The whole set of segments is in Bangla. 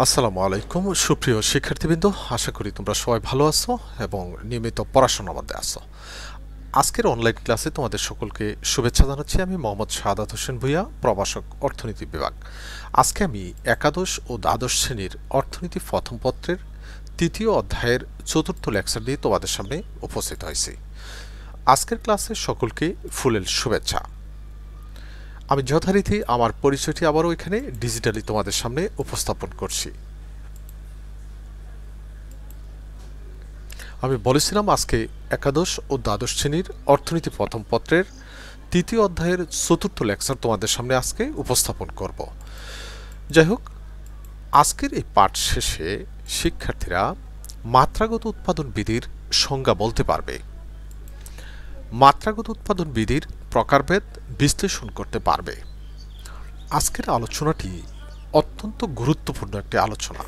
আসসালামু আলাইকুম সুপ্রিয় শিক্ষার্থীবৃন্দ, আশা করি তোমরা সবাই ভালো আছো এবং নিয়মিত পড়াশোনার মধ্যে আছো। আজকের অনলাইন ক্লাসে তোমাদের সকলকে শুভেচ্ছা জানাচ্ছি। আমি মোহাম্মদ শাহাদাত হোসেন ভূঁইয়া, প্রভাষক, অর্থনীতি বিভাগ। আজকে আমি একাদশ ও দ্বাদশ শ্রেণীর অর্থনীতি প্রথম পত্রের তৃতীয় অধ্যায়ের চতুর্থ লেকচার দিয়ে তোমাদের সামনে উপস্থিত হয়েছি। আজকের ক্লাসে সকলকে ফুলেল শুভেচ্ছা। আমি যথারীতি আমার পরিচয়টি আবারও এখানে ডিজিটালি তোমাদের সামনে উপস্থাপন করছি। আমি বলেছিলাম আজকে একাদশ ও দ্বাদশ শ্রেণীর অর্থনীতি প্রথম পত্রের তৃতীয় অধ্যায়ের চতুর্থ লেকচার তোমাদের সামনে আজকে উপস্থাপন করব। যাই হোক, আজকের এই পাঠ শেষে শিক্ষার্থীরা মাত্রাগত উৎপাদন বিধির সংজ্ঞা বলতে পারবে, মাত্রাগত উৎপাদন বিধির প্রকারভেদ বিশ্লেষণ করতে পারবে। আজকের আলোচনাটি অত্যন্ত গুরুত্বপূর্ণ একটি আলোচনা,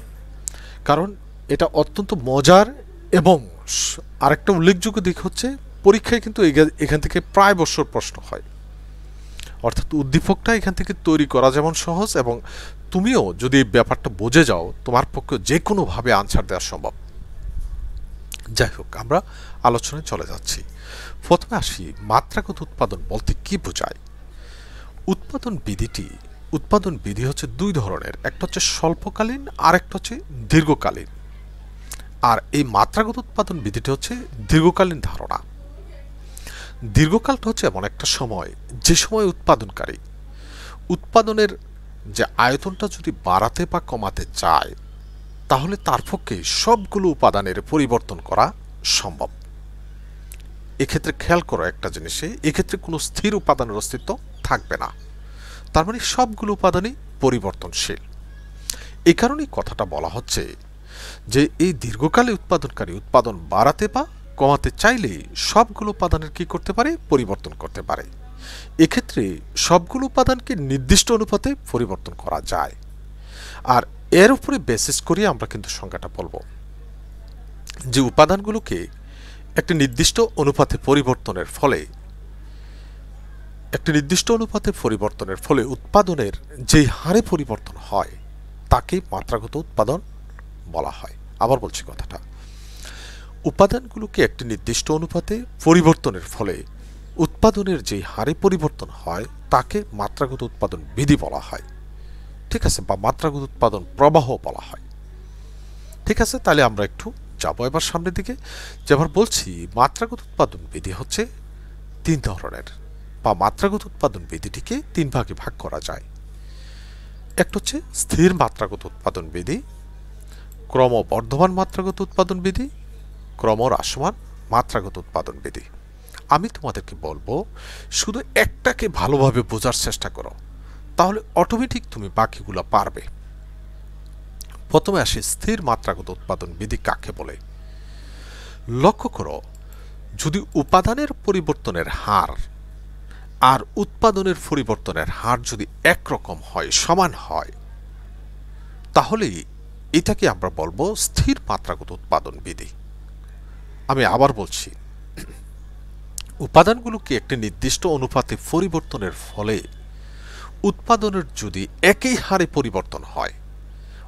কারণ এটা অত্যন্ত মজার এবং আরেকটা উল্লেখযোগ্য দিক হচ্ছে পরীক্ষায় কিন্তু এখান থেকে প্রায় বছর প্রশ্ন হয়। অর্থাৎ উদ্দীপকটা এখান থেকে তৈরি করা যেমন সহজ, এবং তুমিও যদি এই ব্যাপারটা বুঝে যাও তোমার পক্ষে যে কোনোভাবে আনসার দেওয়া সম্ভব। যাই হোক, আমরা আলোচনায় চলে যাচ্ছি। প্রথমে আসি, মাত্রাগত উৎপাদন বলতে কি বোঝায়। উৎপাদন বিধি হচ্ছে দুই ধরনের, একটা হচ্ছে স্বল্পকালীন আর একটা হচ্ছে দীর্ঘকালীন। আর এই মাত্রাগত উৎপাদন বিধিটি হচ্ছে দীর্ঘকালীন ধারণা। দীর্ঘকালটা হচ্ছে এমন একটা সময় যে সময় উৎপাদনকারী উৎপাদনের যে আয়তনটা যদি বাড়াতে বা কমাতে চায়, তাহলে তার পক্ষে সবগুলো উপাদানের পরিবর্তন করা সম্ভব। এক্ষেত্রে খেয়াল করো একটা জিনিসে, এক্ষেত্রে কোনো স্থির উপাদানের অস্তিত্ব থাকবে না। তার মানে সবগুলো উপাদানই পরিবর্তনশীল। এই কারণেই কথাটা বলা হচ্ছে যে এই দীর্ঘকালে উৎপাদনকারী উৎপাদন বাড়াতে বা কমাতে চাইলে সবগুলো উপাদানের কি করতে পারে, পরিবর্তন করতে পারে। এক্ষেত্রে সবগুলো উপাদানকে নির্দিষ্ট অনুপাতে পরিবর্তন করা যায়। আর এর উপরে বেসিস করে আমরা কিন্তু সংজ্ঞাটা বলবো যে উপাদানগুলোকে একটি নির্দিষ্ট অনুপাতে পরিবর্তনের ফলে উৎপাদনের যে হারে পরিবর্তন হয় তাকে মাত্রাগত উৎপাদন বলা হয়। আবার বলছি কথাটা, উপাদানগুলোকে একটি নির্দিষ্ট অনুপাতে পরিবর্তনের ফলে উৎপাদনের যে হারে পরিবর্তন হয় তাকে মাত্রাগত উৎপাদন বিধি বলা হয়, ঠিক আছে, বা মাত্রাগত উৎপাদন প্রবাহ বলা হয়। ঠিক আছে, তাহলে আমরা একটু যাবো এবার সামনের দিকে। যেবার বলছি, মাত্রাগত উৎপাদন বিধি হচ্ছে তিন ধরনের, বা মাত্রাগত উৎপাদন বিধিটিকে তিন ভাগে ভাগ করা যায়। একটা হচ্ছে স্থির মাত্রাগত উৎপাদন বিধি, ক্রমবর্ধমান মাত্রাগত উৎপাদন বিধি, ক্রমহ্রাসমান মাত্রাগত উৎপাদন বিধি। আমি তোমাদেরকে বলবো শুধু একটাকে ভালোভাবে বোঝার চেষ্টা করো, তাহলে অটোমেটিক তুমি বাকিগুলো পারবে। প্রথমে আসি স্থির মাত্রাগত উৎপাদন বিধি কাকে বলে। লক্ষ্য করো, যদি উপাদানের পরিবর্তনের হার আর উৎপাদনের পরিবর্তনের হার যদি একরকম হয়, সমান হয়, তাহলে এটাকে আমরা বলবো স্থির মাত্রাগত উৎপাদন বিধি। আমি আবার বলছি, উপাদানগুলোকে একটি নির্দিষ্ট অনুপাতে পরিবর্তনের ফলে উৎপাদনের যদি একই হারে পরিবর্তন হয়,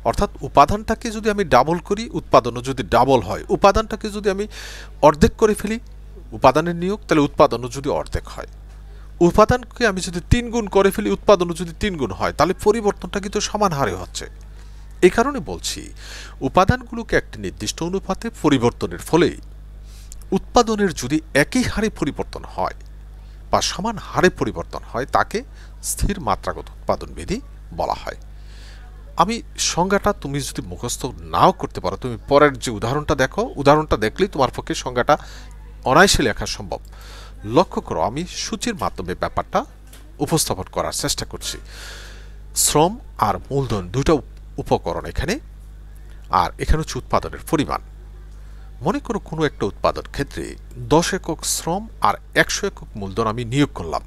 অর্থাৎ উপাদানটাকে যদি আমি ডাবল করি, উৎপাদনও যদি ডাবল হয়, উপাদানটাকে যদি আমি অর্ধেক করে ফেলি উপাদানের নিয়োগ, তাহলে উৎপাদনও যদি অর্ধেক হয়, উপাদানকে আমি যদি 3 গুণ করে ফেলি, উৎপাদনও যদি 3 গুণ হয়, তাহলে পরিবর্তনটা কিন্তু সমান হারে হচ্ছে। এই কারণে বলছি, উপাদানগুলোকে একটি নির্দিষ্ট অনুপাতে পরিবর্তনের ফলে উৎপাদনের যদি একই হারে পরিবর্তন হয় বা সমান হারে পরিবর্তন হয়, তাকে স্থির মাত্রাগত উৎপাদন বিধি বলা হয়। আমি সংজ্ঞাটা তুমি যদি মুখস্থ নাও করতে পারো, তুমি পরের যে উদাহরণটা দেখো, উদাহরণটা দেখলেই তোমার পক্ষে সংজ্ঞাটা অনায়াসে লেখা সম্ভব। লক্ষ্য করো, আমি সূচির মাধ্যমে ব্যাপারটা উপস্থাপন করার চেষ্টা করছি। শ্রম আর মূলধন দুইটা উপকরণ এখানে, আর এখানে হচ্ছে উৎপাদনের পরিমাণ। মনে করো কোনো একটা উৎপাদন ক্ষেত্রে 10 একক শ্রম আর 100 একক মূলধন আমি নিয়োগ করলাম,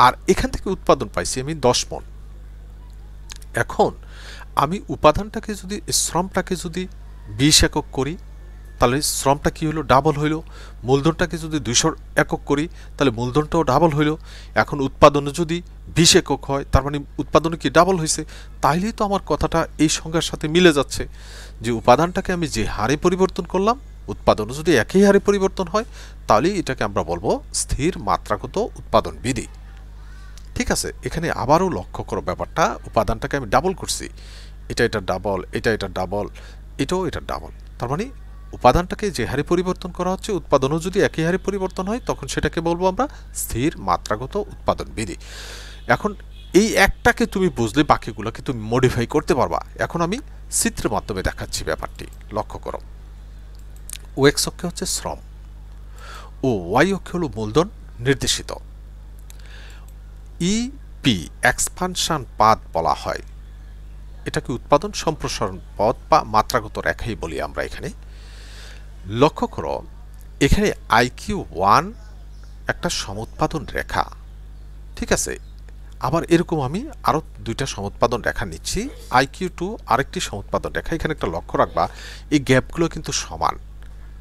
আর এখান থেকে উৎপাদন পাইছি আমি 10 মণ। এখন আমি উপাদানটাকে যদি, শ্রমটাকে যদি 20 একক করি, তাহলে শ্রমটা কি হলো, ডাবল হইল। মূলধনটাকে যদি 200 একক করি তাহলে মূলধনটাও ডাবল হইল। এখন উৎপাদনে যদি 20 একক হয় তার মানে উৎপাদনে কি ডাবল হয়েছে। তাইলেই তো আমার কথাটা এই সংজ্ঞার সাথে মিলে যাচ্ছে যে উপাদানটাকে আমি যে হারে পরিবর্তন করলাম উৎপাদনও যদি একই হারে পরিবর্তন হয় তাহলে এটাকে আমরা বলবো স্থির মাত্রাগত উৎপাদন বিধি। ঠিক আছে, এখানে আবারও লক্ষ্য করো ব্যাপারটা, উপাদানটাকে আমি ডাবল করছি, এটা ডাবল, এটা ডাবল, এটা ডাবল। তার মানে উপাদানটাকে যে হারে পরিবর্তন করা হচ্ছে উৎপাদনও যদি একই হারে পরিবর্তন হয় তখন সেটাকে বলবো আমরা স্থির মাত্রাগত উৎপাদন বিধি। এখন এই একটাকে তুমি বুঝলে বাকিগুলোকে তুমি মডিফাই করতে পারবা। এখন আমি চিত্রের মাধ্যমে দেখাচ্ছি ব্যাপারটি, লক্ষ্য করো। ও এক্স অক্ষে হচ্ছে শ্রম ও ওয়াই অক্ষে হলো মূলধন নির্দেশিত। ইপি এক্সপানশন পাথ বলা হয়, এটাকে উৎপাদন সম্প্রসারণ পথ বা মাত্রাগত রেখাই বলি আমরা এখানে। লক্ষ্য করো এখানে IQ1 একটা সমুৎপাদন রেখা, ঠিক আছে। আবার এরকম আমি আরো দুইটা সমুৎপাদন রেখা নিচ্ছি, IQ2 আরেকটি সমুৎপাদন রেখা। এখানে একটা লক্ষ্য রাখবা এই গ্যাপগুলো কিন্তু সমান,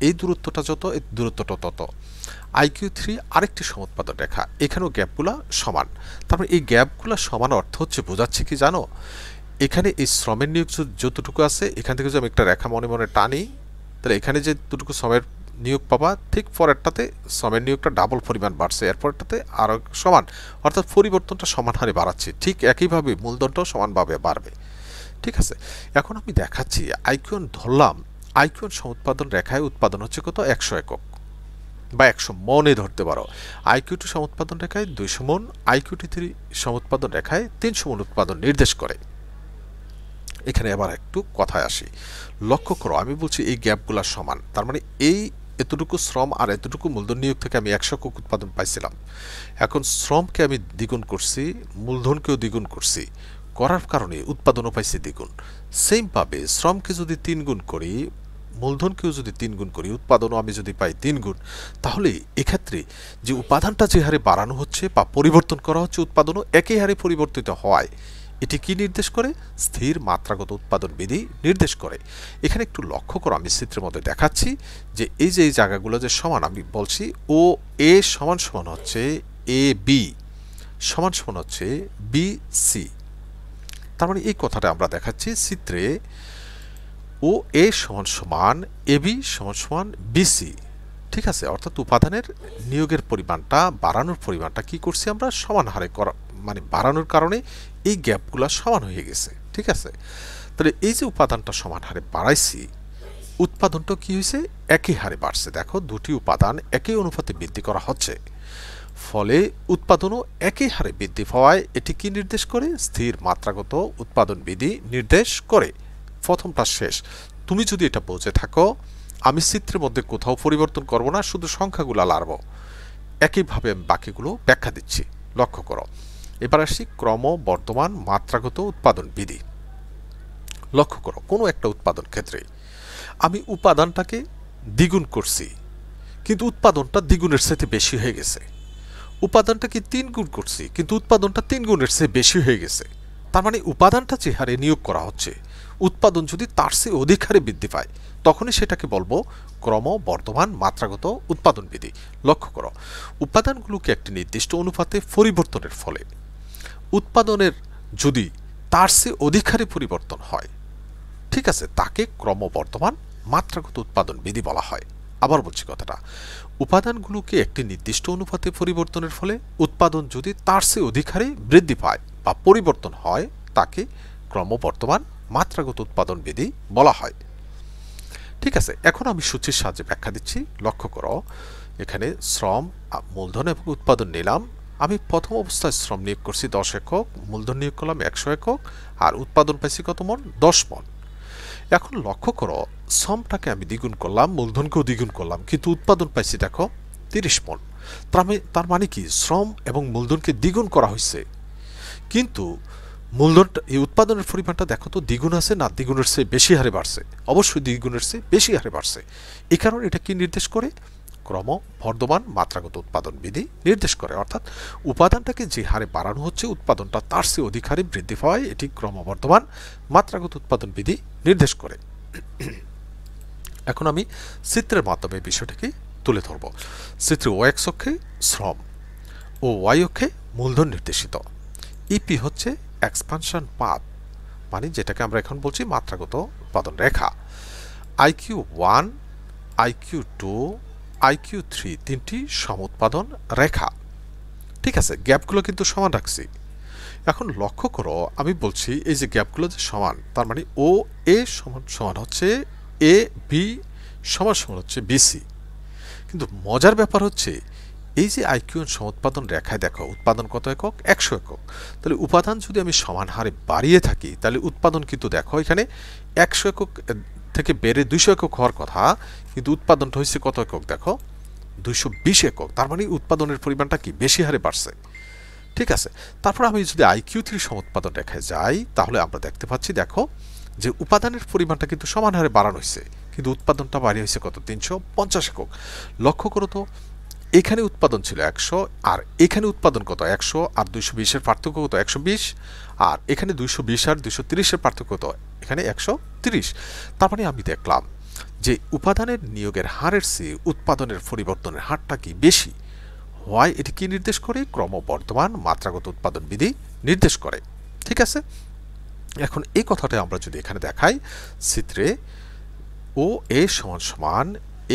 এই দূরত্বটা যত এই দূরত্বটা তত। IQ3 আরেকটি সমুৎপাদন রেখা, এখানেও গ্যাপগুলো সমান। তারপরে এই গ্যাপগুলো সমান অর্থ হচ্ছে বোঝাচ্ছে কি জানো, এখানে এই শ্রমের নিয়োগ যতটুকু আছে এখান থেকে যদি আমি একটা রেখা মনে মনে টানি তাহলে এখানে যে দুটুকু শ্রমের নিয়োগ পাবা ঠিক পরেরটাতে শ্রমের নিয়োগটা ডাবল পরিমাণ বাড়ছে, এরপরটাতে আরও সমান, অর্থাৎ পরিবর্তনটা সমান হারে বাড়াচ্ছে। ঠিক একইভাবে মূলধনটাও সমানভাবে বাড়বে। ঠিক আছে, এখন আমি দেখাচ্ছি IQ1 ধরলাম, IQ1 সমুৎপাদন রেখায় উৎপাদন হচ্ছে কত, 100 একক বা 100 মনে ধরতে পারো। IQ2 সমুৎপাদন রেখায় 200 মন, IQ3 সমুৎপাদন রেখায় 300 মন উৎপাদন নির্দেশ করে। এখানে আবার একটু কথায় আসি, লক্ষ্য করো আমি বলছি এই গ্যাপগুলো সমান, তার মানে এই এতটুকু শ্রম আর এতটুকু মূলধন নিয়োগ থেকে আমি 100 একক উৎপাদন পাইছিলাম। এখন শ্রমকে আমি দ্বিগুণ করছি, মূলধনকেও দ্বিগুণ করছি, করার কারণে উৎপাদনও পাইছি দ্বিগুণ। সেমভাবে শ্রমকে যদি 3 গুণ করি, মূলধনকেও যদি 3 গুণ করি, উৎপাদনও আমি যদি পাই 3 গুণ, তাহলে এক্ষেত্রে যে উপাদানটা যে হারে বাড়ানো হচ্ছে বা পরিবর্তন করা হচ্ছে উৎপাদনও একই হারে পরিবর্তিত হয়। এটি কি নির্দেশ করে, স্থির মাত্রাগত উৎপাদন বিধি নির্দেশ করে। এখানে একটু লক্ষ্য করো, আমি চিত্রের মধ্যে দেখাচ্ছি যে এই যে এই জায়গাগুলো যে সমান, আমি বলছি ও এ সমান সমান হচ্ছে এ বি সমান সমান হচ্ছে বি সি। তার মানে এই কথাটা আমরা দেখাচ্ছি চিত্রে, ও এ সমান সমান এ বি সমান সমান বিসি। ঠিক আছে, অর্থাৎ উপাদানের নিয়োগের পরিমাণটা বাড়ানোর পরিমাণটা কি করছি আমরা সমান হারে করা, মানে বাড়ানোর কারণে এই গ্যাপগুলো সমান হয়ে গেছে। ঠিক আছে, তাহলে এই যে উপাদানটা সমান হারে বাড়াইছি, উৎপাদনটা কি হয়েছে, একই হারে বাড়ছে। দেখো দুটি উপাদান একই অনুপাতে বৃদ্ধি করা হচ্ছে, ফলে উৎপাদনও একই হারে বৃদ্ধি পাওয়ায় এটি কি নির্দেশ করে, স্থির মাত্রাগত উৎপাদন বিধি নির্দেশ করে। প্রথমটা শেষ, তুমি যদি এটা বুঝে থাকো, আমি চিত্রের মধ্যে কোথাও পরিবর্তন করব না, শুধু সংখ্যাগুলো লাড়ব, একইভাবে আমি বাকিগুলো ব্যাখ্যা দিচ্ছি। লক্ষ্য করো, এবার আসি ক্রমবর্ধমান মাত্রাগত উৎপাদন বিধি। লক্ষ্য করো, কোনো একটা উৎপাদন ক্ষেত্রে আমি উপাদানটাকে দ্বিগুণ করছি কিন্তু উৎপাদনটা দ্বিগুণের চেয়ে বেশি হয়ে গেছে, উপাদানটাকে 3 গুণ করছি কিন্তু উৎপাদনটা 3 গুণের চেয়ে বেশি হয়ে গেছে। তার মানে উপাদানটা যে হারে নিয়োগ করা হচ্ছে উৎপাদন যদি তার চেয়ে অধিক হারে বৃদ্ধি পায় তখনই সেটাকে বলবো ক্রমবর্ধমান মাত্রাগত উৎপাদন বিধি। লক্ষ্য করো, উপাদানগুলোকে একটি নির্দিষ্ট অনুপাতে পরিবর্তনের ফলে উৎপাদনের যদি তার চেয়ে অধিক হারে পরিবর্তন হয়, ঠিক আছে, তাকে ক্রমবর্ধমান মাত্রাগত উৎপাদন বিধি বলা হয়। আবার বলছি কথাটা, উপাদানগুলোকে একটি নির্দিষ্ট অনুপাতে পরিবর্তনের ফলে উৎপাদন যদি তার চেয়ে অধিক হারে বৃদ্ধি পায় বা পরিবর্তন হয় তাকে ক্রমবর্ধমান মাত্রাগত উৎপাদন বিধি বলা হয়। ঠিক আছে, এখন আমি সূচির সাহায্যে ব্যাখ্যা দিচ্ছি। লক্ষ্য করো, এখানে শ্রম, মূলধন এবং উৎপাদন নিলাম। আমি প্রথম অবস্থায় শ্রম নিয়োগ করছি 10 একক, মূলধন নিয়োগ করলাম 100 একক, আর উৎপাদন পাইছি কত মন, 10 মন। এখন লক্ষ্য করো, শ্রমটাকে আমি দ্বিগুণ করলাম, মূলধনকেও দ্বিগুণ করলাম, কিন্তু উৎপাদন পাইছি দেখো 30 মন। তার মানে কি, শ্রম এবং মূলধনকে দ্বিগুণ করা হয়েছে, কিন্তু মূলধনটা, এই উৎপাদনের পরিমাণটা দেখো তো দ্বিগুণ আছে না দ্বিগুণের চেয়ে বেশি হারে বাড়ছে, অবশ্যই দ্বিগুণের চেয়ে বেশি হারে বাড়ছে। এই কারণে এটা কি নির্দেশ করে, ক্রমবর্ধমান মাত্রাগত উৎপাদন বিধি নির্দেশ করে। অর্থাৎ উপাদানটাকে যে হারে বাড়ানো হচ্ছে উৎপাদনটা তার চেয়ে অধিক হারে বৃদ্ধি পাওয়ায় এটি ক্রমবর্ধমান মাত্রাগত উৎপাদন বিধি নির্দেশ করে। এখন আমি চিত্রের মাধ্যমে বিষয়টাকে তুলে ধরব। চিত্রে ও এক্স অক্ষে শ্রম ও ওয়াই অক্ষে মূলধন নির্দেশিত। ইপি হচ্ছে এক্সপানশন পাথ, মানে যেটাকে আমরা এখন বলছি মাত্রাগত উৎপাদন রেখা। আইকিউ 1, আইকিউ 2, আইকিউ 3 তিনটি সমুৎপাদন রেখা। ঠিক আছে, গ্যাপগুলো কিন্তু সমান রাখছি। এখন লক্ষ্য করো, আমি বলছি এই যে গ্যাপগুলো যে সমান, তার মানে ও এ সমান সমান হচ্ছে এ, বি সমান সমান হচ্ছে বিসি। কিন্তু মজার ব্যাপার হচ্ছে এই যে আইকিউ সমুৎপাদন রেখায় দেখো উৎপাদন কত একক, 100 একক। তাহলে উপাদান যদি আমি সমান হারে বাড়িয়ে থাকি তাহলে উৎপাদন কিন্তু দেখো এখানে 100 একক থেকে বেড়ে 200 একক হওয়ার কথা, কিন্তু উৎপাদনটা হয়েছে কত একক দেখো, 220 একক। তার মানে উৎপাদনের পরিমাণটা কি বেশি হারে বাড়ছে। ঠিক আছে, তারপর আমি যদি আইকিউ 3 সমুৎপাদন রেখায় যাই তাহলে আমরা দেখতে পাচ্ছি দেখো যে উপাদানের পরিমাণটা কিন্তু সমান হারে বাড়ানো হয়েছে, কিন্তু উৎপাদনটা বাড়িয়ে হয়েছে কত, 350 একক। লক্ষ্য করো তো, এখানে উৎপাদন ছিল 100 আর এখানে উৎপাদন কত, 100 আর 220 এর পার্থক্য কত, 120। আর এখানে 220 আর 230 এর পার্থক্য কত, এখানে 130। তার মানে আমি দেখলাম যে উপাদানের নিয়োগের হারের চেয়ে উৎপাদনের পরিবর্তনের হারটা কি বেশি। হয় এটি কি নির্দেশ করে, ক্রমবর্ধমান মাত্রাগত উৎপাদন বিধি নির্দেশ করে। ঠিক আছে, এখন এই কথাটা আমরা যদি এখানে দেখাই চিত্রে, ও এ সমান সমান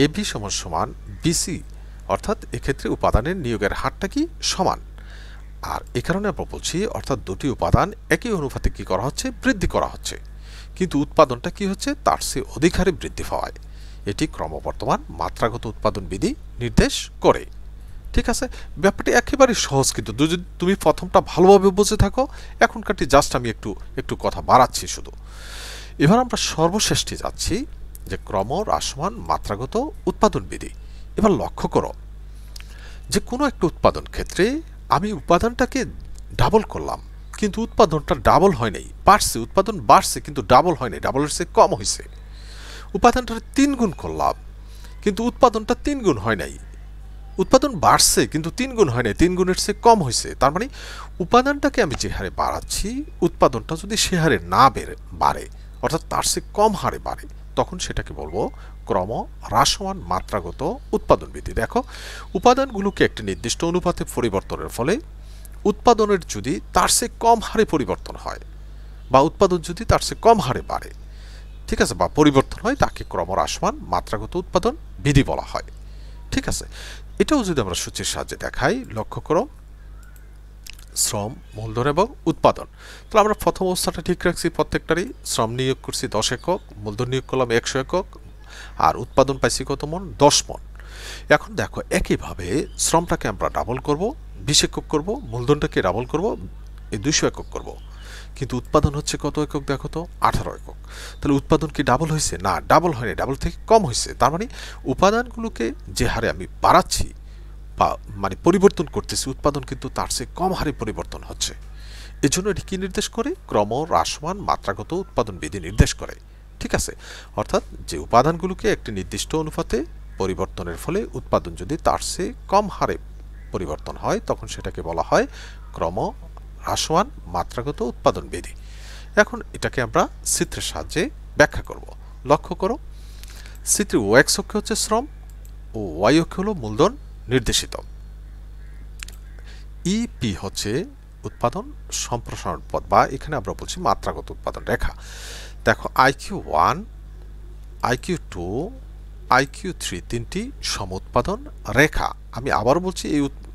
এ বি সমান সমান বিসি, অর্থাৎ এক্ষেত্রে উপাদানের নিয়োগের হারটা কি সমান। আর এ কারণে আমরা বলছি অর্থাৎ দুটি উপাদান একই অনুপাতে কি করা হচ্ছে, বৃদ্ধি করা হচ্ছে, কিন্তু উৎপাদনটা কি হচ্ছে তার চেয়ে অধিক হারে বৃদ্ধি পাওয়ায় এটি ক্রমবর্ধমান মাত্রাগত উৎপাদন বিধি নির্দেশ করে। ঠিক আছে, ব্যাপারটি একেবারে সহজ, কিন্তু যদি তুমি প্রথমটা ভালোভাবে বুঝে থাকো, এখনকারটি জাস্ট আমি একটু একটু কথা বাড়াচ্ছি শুধু। এবার আমরা সর্বশেষটি যাচ্ছি যে ক্রম হ্রাসমান মাত্রাগত উৎপাদন বিধি। এবার লক্ষ্য করো যে কোনো একটা উৎপাদন ক্ষেত্রে আমি উপাদানটাকে ডাবল করলাম, কিন্তু উৎপাদনটা ডাবল হয় নাই, বাড়ছে, উৎপাদন বাড়ছে কিন্তু ডাবল হয় নাই, ডাবলের চেয়ে কম হয়েছে। উপাদানটা 3 গুণ করলাম, কিন্তু উৎপাদনটা 3 গুণ হয় নাই, উৎপাদন বাড়ছে কিন্তু 3 গুণ হয় নাই, 3 গুণের চেয়ে কম হয়েছে। তার মানে উপাদানটাকে আমি যে হারে বাড়াচ্ছি উৎপাদনটা যদি সে হারে না বাড়ে, অর্থাৎ তার চেয়ে কম হারে বাড়ে, তখন সেটাকে বলবো ক্রম হ্রাসমান মাত্রাগত উৎপাদন বিধি। দেখো, উপাদানগুলোকে একটি নির্দিষ্ট অনুপাতে পরিবর্তনের ফলে উৎপাদনের যদি তার চেয়ে কম হারে পরিবর্তন হয় বা উৎপাদন যদি তার চেয়ে কম হারে বাড়ে, ঠিক আছে, বা পরিবর্তন হয়, তাকে ক্রম হ্রাসমান মাত্রাগত উৎপাদন বিধি বলা হয়। ঠিক আছে, এটাও যদি আমরা সূচির সাহায্যে দেখাই, লক্ষ্য করো শ্রম, মূলধন এবং উৎপাদন। তাহলে আমরা প্রথম অবস্থাটা ঠিক রাখছি, প্রত্যেকটারই শ্রম নিয়োগ করছি 10 একক, মূলধন নিয়োগ করলাম 100 একক, আর উৎপাদন পাইছি কত মন, 10 মন। এখন দেখো একইভাবে শ্রমটাকে আমরা ডাবল করব, 20 একক করব, মূলধনটাকে ডাবল করব, 200 একক করব, কিন্তু উৎপাদন হচ্ছে কত একক দেখো তো, 18 একক। তাহলে উৎপাদন কি ডাবল হয়েছে, না ডাবল হয়নি, ডাবল থেকে কম হয়েছে। তার মানে উপাদানগুলোকে যে হারে আমি বাড়াচ্ছি বা মানে পরিবর্তন করতেছি, উৎপাদন কিন্তু তার চেয়ে কম হারে পরিবর্তন হচ্ছে। এজন্য এটি কি নির্দেশ করে, ক্রম হ্রাসমান মাত্রাগত উৎপাদন বিধি নির্দেশ করে। ঠিক আছে, অর্থাৎ যে উপাদানগুলোকে একটি নির্দিষ্ট অনুপাতে পরিবর্তনের ফলে উৎপাদন যদি তার চেয়ে কম হারে পরিবর্তন হয় তখন সেটাকে বলা হয় ক্রম হ্রাসমান মাত্রাগত উৎপাদন বিধি। এখন এটাকে আমরা চিত্রের সাহায্যে ব্যাখ্যা করব। লক্ষ্য করো, চিত্রে ও এক্স অক্ষ হচ্ছে শ্রম ও ওয়াই অক্ষ হলো মূলধন নির্দেশিত। ইপি হচ্ছে উৎপাদন সম্প্রসারণ পথ, বা এখানে আমরা বলছি মাত্রাগত উৎপাদন রেখা। দেখো আইকিউ 1, আইকিউ 2, আইকিউ 3 তিনটি সমুৎপাদন রেখা। আমি আবার বলছি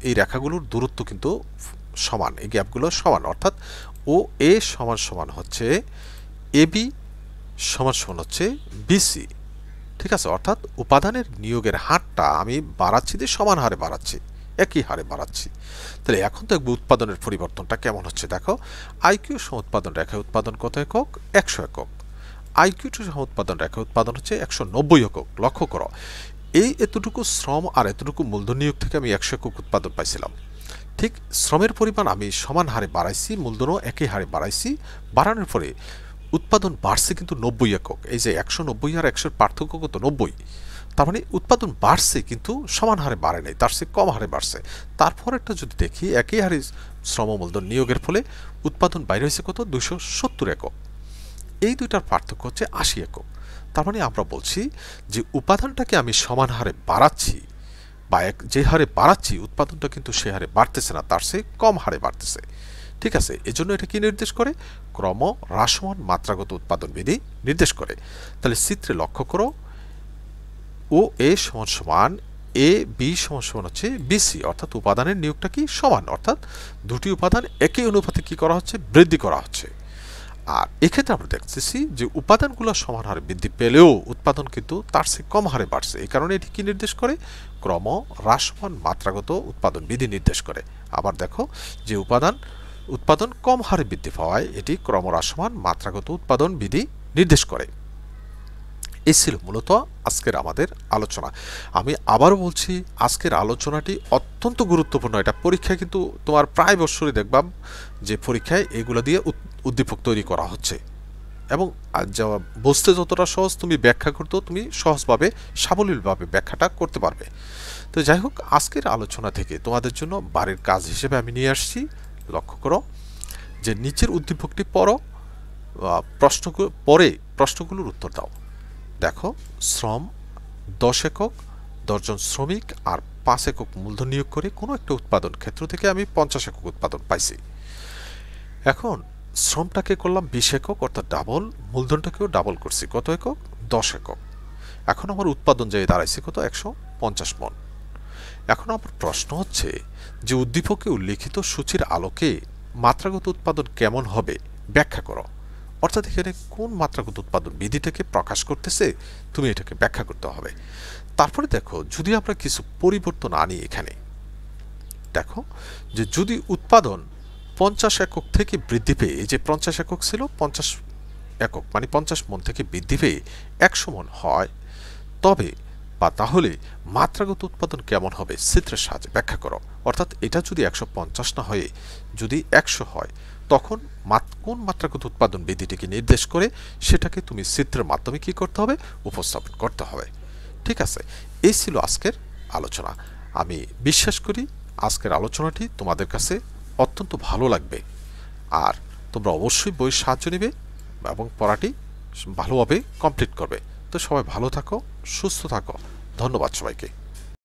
এই রেখাগুলোর দূরত্ব কিন্তু সমান, এই গ্যাপগুলো সমান, অর্থাৎ ও এ সমান সমান হচ্ছে এবি সমান সমান হচ্ছে বিসি। ঠিক আছে, অর্থাৎ উপাদানের নিয়োগের হারটা আমি বাড়াচ্ছি দিয়ে সমান হারে বাড়াচ্ছি, একই হারে বাড়াচ্ছি। তাহলে এখন দেখবো উৎপাদনের পরিবর্তনটা কেমন হচ্ছে। দেখো আইকিউ সমুৎপাদন রেখায় উৎপাদন কত একক, 100 একক। আইকিউ 2 সমুৎপাদন রেখায় উৎপাদন হচ্ছে 190 একক। লক্ষ্য করো, এই এতটুকু শ্রম আর এতটুকু মূলধন নিয়োগ থেকে আমি 100 একক উৎপাদন পাইছিলাম। ঠিক শ্রমের পরিমাণ আমি সমান হারে বাড়াইছি, মূলধনও একই হারে বাড়াইছি, বাড়ানোর পরে উৎপাদন বাড়ছে কিন্তু 90 একক। এই যে 190 আর 100 পার্থক্য কত, 90। তার মানে উৎপাদন বাড়ছে কিন্তু সমান হারে বাড়ে নাই, তার চেয়ে কম হারে বাড়ছে। তারপর একটা যদি দেখি একই হারে শ্রম মূলধন নিয়োগের ফলে উৎপাদন বাইরে হয়েছে কত, 270 একক। এই দুইটার পার্থক্য হচ্ছে 80 একক। তার মানে আমরা বলছি যে উপাদানটাকে আমি সমান হারে বাড়াচ্ছি, বা যে হারে বাড়াচ্ছি উৎপাদনটা কিন্তু সে হারে বাড়তেছে না, তার চেয়ে কম হারে বাড়তেছে। ঠিক আছে, এজন্য এটা কি নির্দেশ করে? ক্রম হ্রাসমান মাত্রাগত উৎপাদন বিধি নির্দেশ করে। তাহলে চিত্রে লক্ষ্য করো, ও এ সমান সমান এ বি সমান সমান হচ্ছে বিসি, অর্থাৎ উপাদানের নিয়োগটা কি সমান, অর্থাৎ দুটি উপাদান একই অনুপাতে কি করা হচ্ছে? বৃদ্ধি করা হচ্ছে। আর এক্ষেত্রে আমরা দেখতেছি যে উপাদানগুলো সমান হারে বৃদ্ধি পেলেও উৎপাদন কিন্তু তার চেয়ে কম হারে বাড়ছে। এই কারণে এটি কি নির্দেশ করে? ক্রম হ্রাসমান মাত্রাগত উৎপাদন বিধি নির্দেশ করে। আবার দেখো যে উৎপাদন কম হারে বৃদ্ধি পাওয়ায় এটি ক্রম হ্রাসমান মাত্রাগত উৎপাদন বিধি নির্দেশ করে। এই ছিল মূলত আজকের আমাদের আলোচনা। আমি আবারও বলছি, আজকের আলোচনাটি অত্যন্ত গুরুত্বপূর্ণ। এটা পরীক্ষায় কিন্তু তোমার প্রায় বছরই দেখবাম যে পরীক্ষায় এগুলো দিয়ে উদ্দীপক তৈরি করা হচ্ছে, এবং বুঝতে যতটা সহজ তুমি ব্যাখ্যা করতেও তুমি সহজভাবে সাবলীলভাবে ব্যাখ্যাটা করতে পারবে। তো যাই হোক, আজকের আলোচনা থেকে তোমাদের জন্য বাড়ির কাজ হিসেবে আমি নিয়ে আসছি, লক্ষ্য করো যে নিচের উদ্দীপকটি পড়ো, প্রশ্নগুলোর উত্তর দাও। দেখো, শ্রম 10 একক, 10 জন শ্রমিক আর 5 একক মূলধন নিয়োগ করে কোনো একটা উৎপাদন ক্ষেত্র থেকে আমি 50 একক উৎপাদন পাইছি। এখন শ্রমটাকে করলাম 20 একক, অর্থাৎ ডাবল, মূলধনটাকেও ডাবল করছি, কত একক? 10 একক। এখন আমার উৎপাদন যেয়ে দাঁড়াইছে কত? 150 মণ। এখন আমার প্রশ্ন হচ্ছে যে উদ্দীপকে উল্লিখিত সূচির আলোকে মাত্রাগত উৎপাদন কেমন হবে ব্যাখ্যা করো। অর্থাৎ এখানে কোন মাত্রাগত উৎপাদন বিধিটাকে প্রকাশ করতেছে তুমি এটাকে ব্যাখ্যা করতে হবে। তারপরে দেখো, যদি আমরা কিছু পরিবর্তন আনি এখানে, দেখো যে যদি উৎপাদন 50 একক থেকে বৃদ্ধি পেয়ে, এই যে 50 একক ছিল, 50 একক মানে 50 মণ থেকে বৃদ্ধি পেয়ে 100 মণ হয়, তবে বা তাহলে মাত্রাগত উৎপাদন কেমন হবে চিত্রের সাহায্যে ব্যাখ্যা করো। অর্থাৎ এটা যদি 150 না হয়ে যদি 100 হয়, তখন কোন মাত্রাগত উৎপাদন বিধিটিকে নির্দেশ করে সেটাকে তুমি চিত্রের মাধ্যমে কি করতে হবে? উপস্থাপন করতে হবে। ঠিক আছে, এই ছিল আজকের আলোচনা। আমি বিশ্বাস করি আজকের আলোচনাটি তোমাদের কাছে অত্যন্ত ভালো লাগবে, আর তোমরা অবশ্যই বইয়ের সাহায্য নেবে এবং পড়াটি ভালোভাবে কমপ্লিট করবে। তো সবাই ভালো থাকো, সুস্থ থাকো। ধন্যবাদ সবাইকে।